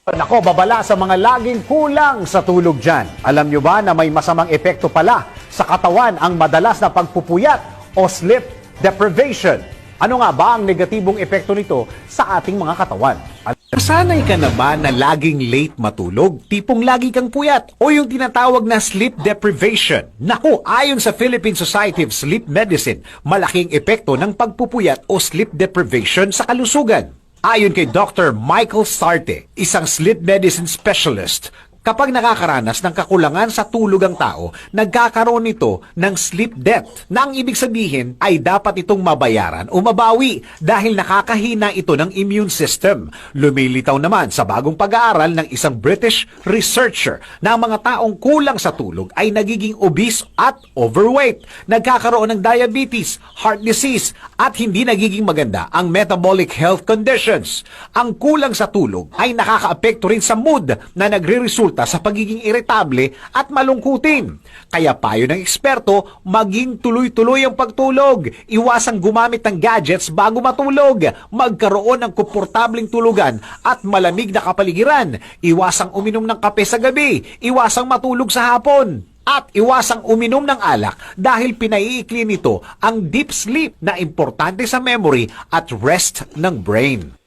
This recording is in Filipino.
Nako, babala sa mga laging kulang sa tulog dyan. Alam nyo ba na may masamang epekto pala sa katawan ang madalas na pagpupuyat o sleep deprivation? Ano nga ba ang negatibong epekto nito sa ating mga katawan? Sanay ka na ba na laging late matulog? Tipong lagi kang puyat o yung tinatawag na sleep deprivation? Naku, ayon sa Philippine Society of Sleep Medicine, malaking epekto ng pagpupuyat o sleep deprivation sa kalusugan. Ayon kay Dr. Michael Sarte, isang sleep medicine specialist, kapag nakakaranas ng kakulangan sa tulog ang tao, nagkakaroon nito ng sleep debt na ang ibig sabihin ay dapat itong mabayaran o mabawi dahil nakakahina ito ng immune system. Lumilitaw naman sa bagong pag-aaral ng isang British researcher na ang mga taong kulang sa tulog ay nagiging obese at overweight, nagkakaroon ng diabetes, heart disease at hindi nagiging maganda ang metabolic health conditions. Ang kulang sa tulog ay nakakaapekto rin sa mood na nagre-resulta sa pagiging iritable at malungkutin. Kaya payo ng eksperto, maging tuloy-tuloy ang pagtulog. Iwasang gumamit ng gadgets bago matulog. Magkaroon ng komportabling tulugan at malamig na kapaligiran. Iwasang uminom ng kape sa gabi. Iwasang matulog sa hapon. At iwasang uminom ng alak dahil pinaiikli nito ang deep sleep na importante sa memory at rest ng brain.